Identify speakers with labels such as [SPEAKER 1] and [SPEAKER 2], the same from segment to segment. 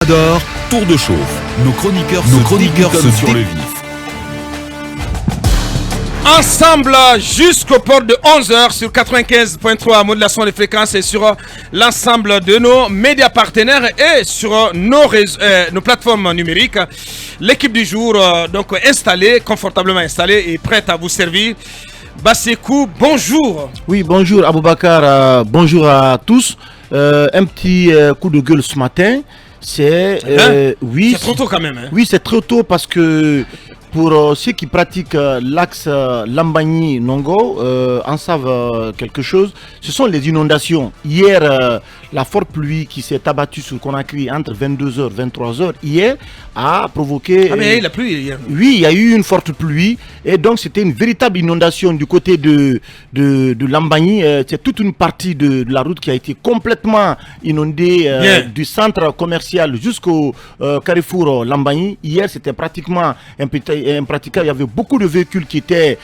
[SPEAKER 1] Adore, tour de chauffe. Nos chroniqueurs se sur le vif.
[SPEAKER 2] Ensemble jusqu'au port de 11h sur 95.3 modulation de fréquences et sur l'ensemble de nos médias partenaires et sur nos plateformes numériques. L'équipe du jour donc installée, confortablement installée et prête à vous servir. Bassekou, bonjour.
[SPEAKER 3] Oui, bonjour Aboubakar, bonjour à tous. Un petit coup de gueule ce matin. C'est
[SPEAKER 2] trop tôt quand même. Hein?
[SPEAKER 3] Oui, c'est trop tôt parce que pour ceux qui pratiquent l'axe Lambagny-Nongo en savent quelque chose. Ce sont les inondations. Hier, la forte pluie qui s'est abattue sur Conakry entre 22h et 23h hier a provoqué...
[SPEAKER 2] Ah mais il a plu hier.
[SPEAKER 3] Oui, il y a eu une forte pluie et donc c'était une véritable inondation du côté de Lambagny. C'est toute une partie de la route qui a été complètement inondée du centre commercial jusqu'au carrefour Lambagny. Hier, c'était pratiquement impraticable. Il y avait beaucoup de véhicules qui étaient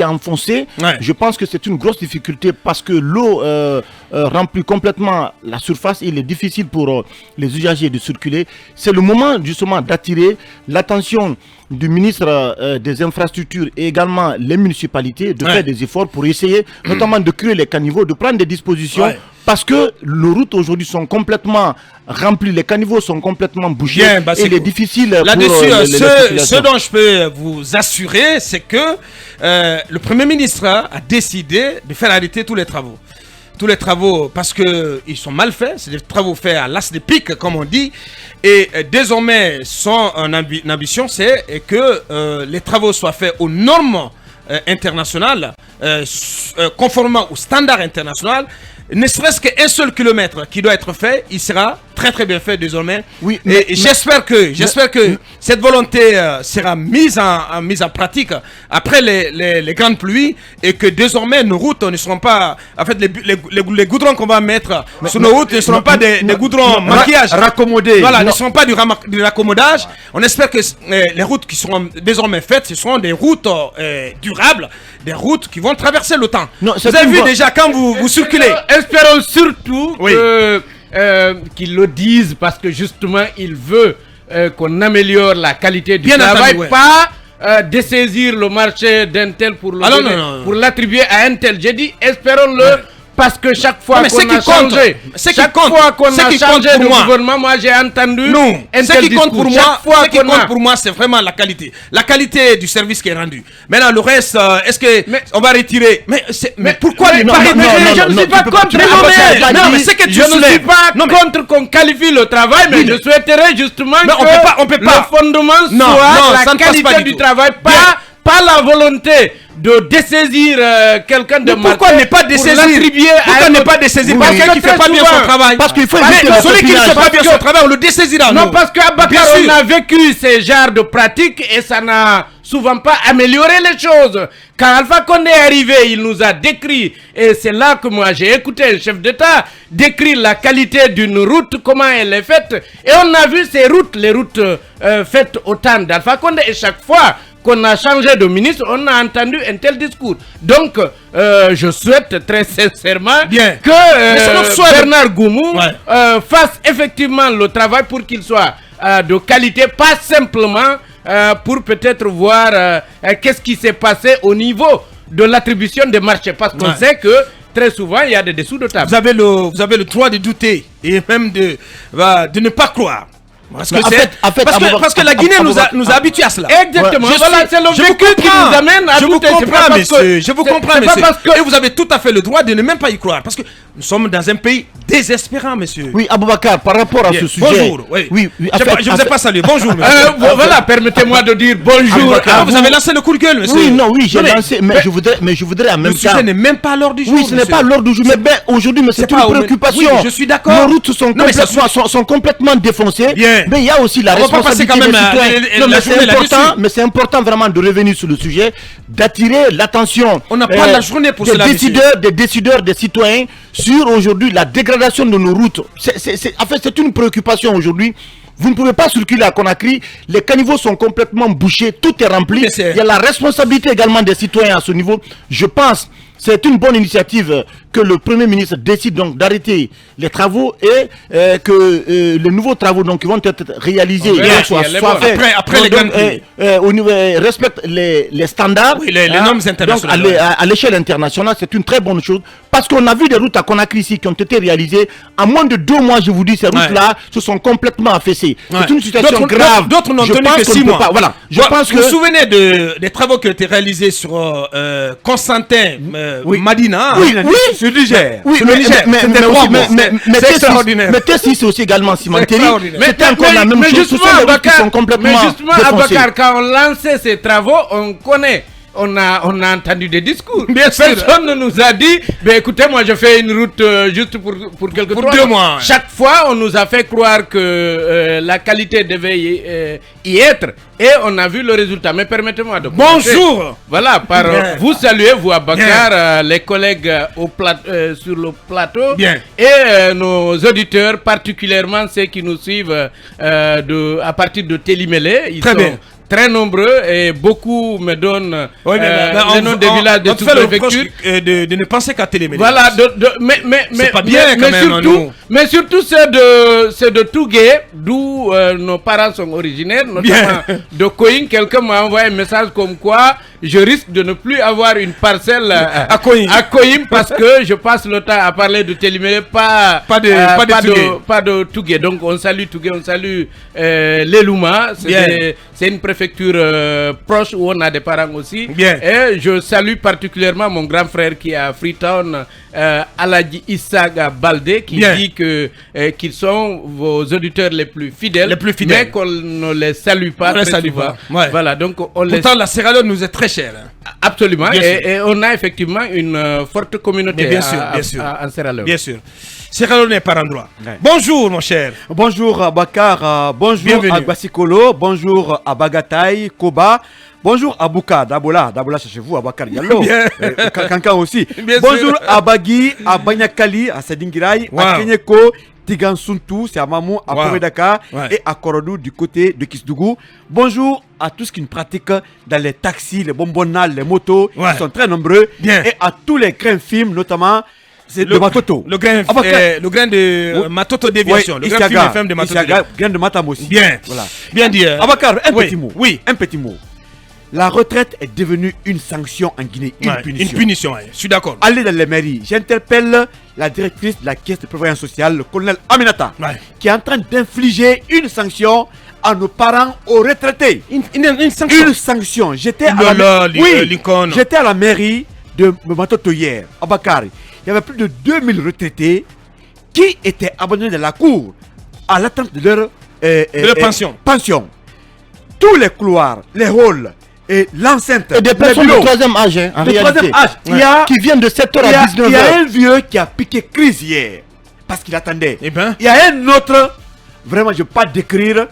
[SPEAKER 3] enfoncés. Ouais. Je pense que c'est une grosse difficulté parce que l'eau remplit complètement la surface. Il est difficile pour les usagers de circuler. C'est le moment justement d'attirer l'attention du ministre des infrastructures et également les municipalités de faire des efforts pour essayer notamment de créer les caniveaux, de prendre des dispositions. Ouais. Parce que les routes aujourd'hui sont complètement remplies, les caniveaux sont complètement bouchés et il est difficile
[SPEAKER 2] là-dessus, ce dont je peux vous assurer, c'est que le Premier ministre a décidé de faire arrêter tous les travaux. Tous les travaux, parce qu'ils sont mal faits, c'est des travaux faits à l'as de pique, comme on dit. Et désormais, son ambition, c'est que les travaux soient faits aux normes internationales, conformément aux standards internationaux. Ne serait-ce qu'un seul kilomètre qui doit être fait, il sera très très bien fait désormais. Oui, et j'espère que cette volonté sera mise en pratique après les grandes pluies et que désormais nos routes ne seront pas, en fait les goudrons qu'on va mettre sur nos routes ne seront pas des goudrons maquillage raccommodés. Voilà, ne seront pas du raccommodage. On espère que les routes qui seront désormais faites, ce seront des routes durables, des routes qui vont traverser le temps. Non, vous avez vu déjà quand vous circulez.
[SPEAKER 4] Espérons surtout qu'ils le disent parce que justement il veut qu'on améliore la qualité du travail, pas dessaisir le marché d'un tel pour l'attribuer à un tel. J'ai dit espérons-le. Parce que chaque fois qu'on a changé, de gouvernement, moi j'ai entendu
[SPEAKER 2] ce qui compte pour moi, c'est vraiment la qualité du service qui est rendu. Maintenant le reste, est-ce que on va retirer? Mais pourquoi ne pas retirer?
[SPEAKER 4] Je ne suis pas contre. Je ne suis pas contre qu'on qualifie le travail, mais je souhaiterais justement que le fondement soit la qualité du travail, pas la volonté de dessaisir quelqu'un de
[SPEAKER 2] mal. Pourquoi ne pas dessaisir? Pourquoi ne pas dessaisir quelqu'un qui ne fait pas bien son travail? Parce qu'il faut celui qui ne fait pas bien son travail, on le dessaisira.
[SPEAKER 4] Non, parce qu'à Bakar, on a vécu ces genres de pratiques et ça n'a souvent pas amélioré les choses. Quand Alpha Condé est arrivé, il nous a décrit, et c'est là que moi j'ai écouté le chef d'État décrire la qualité d'une route, comment elle est faite, et on a vu ces routes, les routes faites au temps d'Alpha Condé, et chaque fois qu'on a changé de ministre, on a entendu un tel discours. Donc, je souhaite très sincèrement que Bernard Goumou fasse effectivement le travail pour qu'il soit de qualité, pas simplement pour peut-être voir qu'est-ce qui s'est passé au niveau de l'attribution des marchés. Parce qu'on sait que très souvent, il y a des dessous de table.
[SPEAKER 2] Vous avez le droit de douter et même de ne pas croire. Parce que la Guinée nous a habitués à cela.
[SPEAKER 4] Exactement. C'est le vécu qui nous amène à douter.
[SPEAKER 2] Je vous comprends, monsieur. Et vous avez tout à fait le droit de ne même pas y croire. Parce que nous sommes dans un pays désespérant, monsieur.
[SPEAKER 3] Oui, Aboubakar, par rapport à ce sujet.
[SPEAKER 2] Bonjour. Oui. Je vous ai pas salué. Bonjour, monsieur.
[SPEAKER 4] Voilà, permettez-moi de dire bonjour.
[SPEAKER 2] Vous avez lancé le coup de gueule, monsieur.
[SPEAKER 3] Oui, j'ai lancé. Mais je voudrais en même temps.
[SPEAKER 2] Le sujet n'est même pas à l'ordre du jour.
[SPEAKER 3] Oui, ce n'est pas à l'ordre du jour. Mais aujourd'hui, c'est une préoccupation.
[SPEAKER 2] Oui, je suis d'accord.
[SPEAKER 3] Nos routes sont complètement défoncées. Mais il y a aussi la responsabilité des citoyens. Mais c'est important vraiment de revenir sur le sujet, d'attirer l'attention.
[SPEAKER 2] On n'a pas la journée pour cela.
[SPEAKER 3] Des décideurs, des citoyens sur aujourd'hui la dégradation de nos routes. En fait, c'est une préoccupation aujourd'hui. Vous ne pouvez pas circuler à Conakry. Les caniveaux sont complètement bouchés. Tout est rempli. Il y a la responsabilité également des citoyens à ce niveau. Je pense c'est une bonne initiative que le Premier ministre décide donc d'arrêter les travaux et que les nouveaux travaux donc, qui vont être réalisés soient faits.
[SPEAKER 2] Après les grandes
[SPEAKER 3] au niveau respecte les standards,
[SPEAKER 2] les normes internationales.
[SPEAKER 3] Donc à l'échelle internationale, c'est une très bonne chose parce qu'on a vu des routes à Conakry ici qui ont été réalisées en moins de 2 mois. Je vous dis, ces routes-là se sont complètement affaissés. C'est une situation grave.
[SPEAKER 2] D'autres n'ont tenu que 6 mois.
[SPEAKER 3] Voilà. Je pense que
[SPEAKER 2] vous vous souvenez des travaux qui ont été réalisés sur Constantin Madina?
[SPEAKER 3] Oui.
[SPEAKER 5] Sur le Niger.
[SPEAKER 3] Oui, mais
[SPEAKER 2] c'est extraordinaire.
[SPEAKER 3] Mais Tessis aussi également cimenterie.
[SPEAKER 4] C'était
[SPEAKER 3] encore la même chose. Ce sont des routes qui sont complètement défoncées.
[SPEAKER 4] Abakar, quand on lançait ces travaux, on connaît. On a entendu des discours.
[SPEAKER 2] Bien sûr.
[SPEAKER 4] Personne ne nous a dit, écoutez, moi je fais une route juste pour quelques
[SPEAKER 2] 2 mois.
[SPEAKER 4] Chaque fois, on nous a fait croire que la qualité devait y être. Et on a vu le résultat. Mais permettez-moi de
[SPEAKER 2] bonjour.
[SPEAKER 4] Voilà, vous saluez, vous Abakar, les collègues sur le plateau.
[SPEAKER 2] Bien.
[SPEAKER 4] Et nos auditeurs, particulièrement ceux qui nous suivent à partir de Télimélé. Ils sont très nombreux et beaucoup me donnent les noms des villages de sous-préfecture.
[SPEAKER 2] De ne penser qu'à Télémélé.
[SPEAKER 4] Voilà,
[SPEAKER 2] c'est pas bien quand même.
[SPEAKER 4] Mais surtout ceux de Tougué, d'où nos parents sont originaires, notamment de Koing. Quelqu'un m'a envoyé un message comme quoi je risque de ne plus avoir une parcelle à Koing parce que je passe le temps à parler de Télémélé, pas de Tougué. Donc on salue Tougué, on salue les Louma. C'est une préfecture proche où on a des parents aussi.
[SPEAKER 2] Bien.
[SPEAKER 4] Et je salue particulièrement mon grand frère qui est à Freetown, Aladji Issaga Baldé, qui dit qu'ils sont vos auditeurs les plus fidèles. Mais qu'on ne les salue pas très souvent. Voilà, donc
[SPEAKER 2] pourtant la Sierra Leone nous est très chère.
[SPEAKER 4] Absolument. Et on a effectivement une forte communauté en Sierra Leone.
[SPEAKER 2] Bien sûr. Sierra Leone est par endroit. Bonjour mon cher.
[SPEAKER 5] Bonjour Bakar, bonjour à Bassikolo, bonjour à Bagataï, Koba. Bonjour à Bouka, Dabola chez vous, à Bakar Yallo, Kankan aussi. Bonjour à Bagui, à Banyakali, à Sedingirai, à Kenyeko, Tigansuntu, c'est à Mamou, à Pomedaka et à Korodou du côté de Kisdougou. Bonjour à tous qui nous pratiquent dans les taxis, les bonbonnas, les motos, ils sont très nombreux. Et à tous les grands films, notamment de Matoto.
[SPEAKER 2] Le grain de Matoto Déviation. Le grain film FM de Matoto.
[SPEAKER 5] Le grain de Matam aussi.
[SPEAKER 2] Bien.
[SPEAKER 5] Voilà.
[SPEAKER 2] Bien dit.
[SPEAKER 5] Abakar, un petit mot. Oui, un petit mot. La retraite est devenue une sanction en Guinée, une punition.
[SPEAKER 2] Une punition, je suis d'accord.
[SPEAKER 5] Allez dans les mairies. J'interpelle la directrice de la caisse de prévoyance sociale, le colonel Aminata, qui est en train d'infliger une sanction à nos parents aux retraités.
[SPEAKER 2] Une sanction.
[SPEAKER 5] Une sanction. J'étais à la mairie de Matoto hier, à Bakari. Il y avait plus de 2000 retraités qui étaient abandonnés dans la cour à l'attente de leur pension. Tous les couloirs, les halls et l'enceinte.
[SPEAKER 3] Et des personnes de 3e âge, en réalité. Qui viennent de 7h à 19h.
[SPEAKER 5] Il y a un vieux qui a piqué crise hier parce qu'il attendait.
[SPEAKER 2] Eh ben.
[SPEAKER 5] Il y a un autre, vraiment je ne vais pas décrire.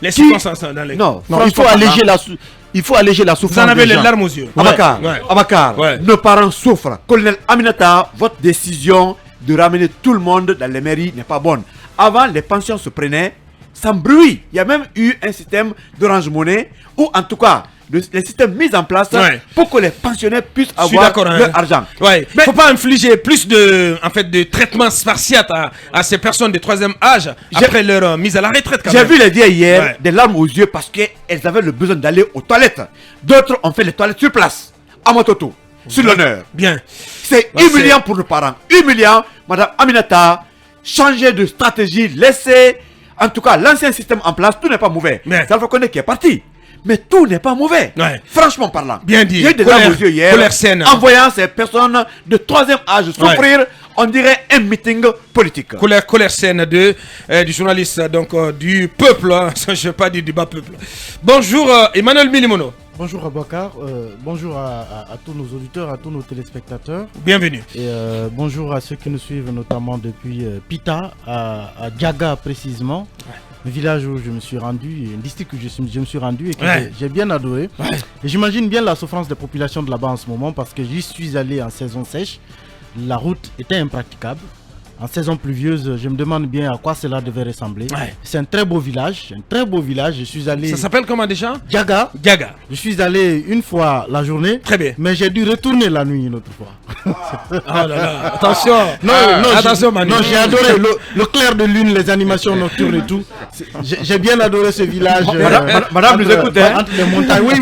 [SPEAKER 2] Les circonstances dans les...
[SPEAKER 3] Non, il faut alléger la souffrance.
[SPEAKER 2] Vous en avez les larmes aux yeux.
[SPEAKER 5] Abakar, nos parents souffrent. Colonel Aminata, votre décision de ramener tout le monde dans les mairies n'est pas bonne. Avant, les pensions se prenaient sans bruit. Il y a même eu un système d'Orange Money, ou en tout cas, le système mis en place pour que les pensionnaires puissent avoir leur argent.
[SPEAKER 2] Mais il ne faut pas infliger plus de traitement spartiate à ces personnes de 3e âge après leur mise à la retraite.
[SPEAKER 5] J'ai vu les vieilles hier, des larmes aux yeux parce qu'elles avaient le besoin d'aller aux toilettes. D'autres ont fait les toilettes sur place, à Matoto, sur l'honneur.
[SPEAKER 2] Bien.
[SPEAKER 5] C'est humiliant pour nos parents. Humiliant, Madame Aminata, changer de stratégie, laisser en tout cas l'ancien système en place, tout n'est pas mauvais. C'est Alpha Condé qui est parti. Mais tout n'est pas mauvais. Franchement parlant.
[SPEAKER 2] Bien dit.
[SPEAKER 5] J'ai eu des larmes aux yeux hier en voyant ces personnes de 3e âge souffrir. On dirait un meeting politique.
[SPEAKER 2] Colère saine du journaliste du peuple. Je ne vais pas dire du bas peuple. Bonjour Emmanuel Milimono.
[SPEAKER 6] Bonjour Abakar, bonjour à tous nos auditeurs, à tous nos téléspectateurs.
[SPEAKER 2] Bienvenue.
[SPEAKER 6] Et bonjour à ceux qui nous suivent notamment depuis Pita, à Djaga précisément. Le village où je me suis rendu, un district où je me suis rendu et que j'ai bien adoré. Et j'imagine bien la souffrance des populations de là-bas en ce moment parce que j'y suis allé en saison sèche. La route était impraticable. en saison pluvieuse, je me demande bien à quoi cela devait ressembler. C'est un très beau village, Je suis allé...
[SPEAKER 2] Ça s'appelle comment déjà?
[SPEAKER 6] Diaga.
[SPEAKER 2] Diaga.
[SPEAKER 6] Je suis allé une fois la journée.
[SPEAKER 2] Très bien.
[SPEAKER 6] Mais j'ai dû retourner la nuit une autre fois.
[SPEAKER 2] Oh là là, attention.
[SPEAKER 6] Attention, Manu. Non, j'ai adoré le clair de lune, les animations nocturnes et tout. J'ai bien adoré ce village.
[SPEAKER 5] Madame nous écoute, hein?
[SPEAKER 6] Entre les montagnes. Oui,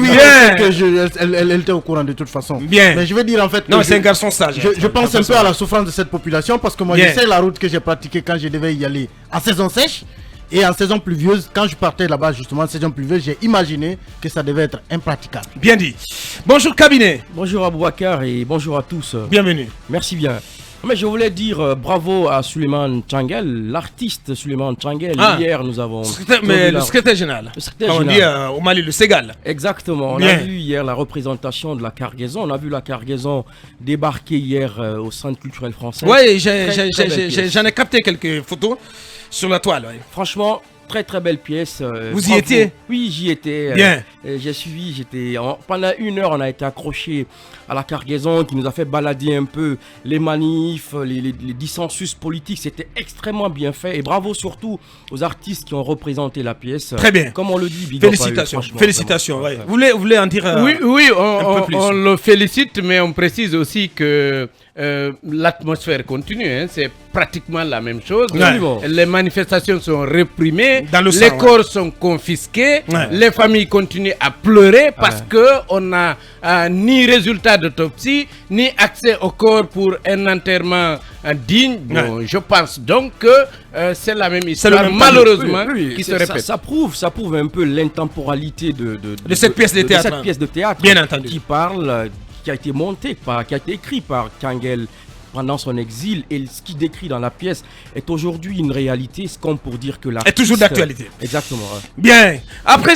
[SPEAKER 6] elle était au courant de toute façon.
[SPEAKER 2] Bien.
[SPEAKER 6] Mais je veux dire en fait.
[SPEAKER 2] Non, c'est un garçon sage.
[SPEAKER 6] Je pense un peu à la souffrance de cette population parce que moi, je sais la route que j'ai pratiquée quand je devais y aller en saison sèche. Et en saison pluvieuse, quand je partais là-bas justement en saison pluvieuse, j'ai imaginé que ça devait être impraticable.
[SPEAKER 2] Bien dit. Bonjour cabinet.
[SPEAKER 7] Bonjour Aboubacar et bonjour à tous.
[SPEAKER 2] Bienvenue.
[SPEAKER 7] Merci bien. Mais je voulais dire bravo à Suleiman Tchangel, l'artiste Suleiman Tchangel. Hier, nous avons...
[SPEAKER 2] le secrétaire général.
[SPEAKER 7] Le secrétaire
[SPEAKER 2] général. On dit au Mali, le Ségal.
[SPEAKER 7] Exactement. On a vu hier la représentation de la cargaison. On a vu la cargaison débarquer hier au Centre culturel français.
[SPEAKER 2] Oui, j'en ai capté quelques photos sur la toile. Ouais.
[SPEAKER 7] Franchement, très belle pièce.
[SPEAKER 2] Vous y étiez?
[SPEAKER 7] Oui, j'y étais.
[SPEAKER 2] Bien.
[SPEAKER 7] J'ai suivi, pendant 1 heure, on a été accrochés à la cargaison qui nous a fait balader un peu les manifs, les dissensus politiques. C'était extrêmement bien fait et bravo surtout aux artistes qui ont représenté la pièce.
[SPEAKER 2] Très bien.
[SPEAKER 7] Comme on le dit,
[SPEAKER 2] félicitations. Félicitations. Ouais. Vous voulez en dire
[SPEAKER 4] Oui, on le félicite, mais on précise aussi que l'atmosphère continue, hein, c'est pratiquement la même chose. Les manifestations sont réprimées, les corps sont confisqués, les familles continuent à pleurer parce que on n'a ni résultat d'autopsie, ni accès au corps pour un enterrement digne. Bon, je pense donc que c'est la même histoire, malheureusement, qui se répète.
[SPEAKER 7] Ça prouve un peu l'intemporalité de
[SPEAKER 2] cette pièce de théâtre.
[SPEAKER 7] Bien entendu. Qui parle... qui a été monté qui a été écrit par Tchangel pendant son exil, et ce qu'il décrit dans la pièce est aujourd'hui une réalité, c'est comme pour dire que la...
[SPEAKER 2] est toujours d'actualité.
[SPEAKER 7] Exactement.
[SPEAKER 2] Bien. Après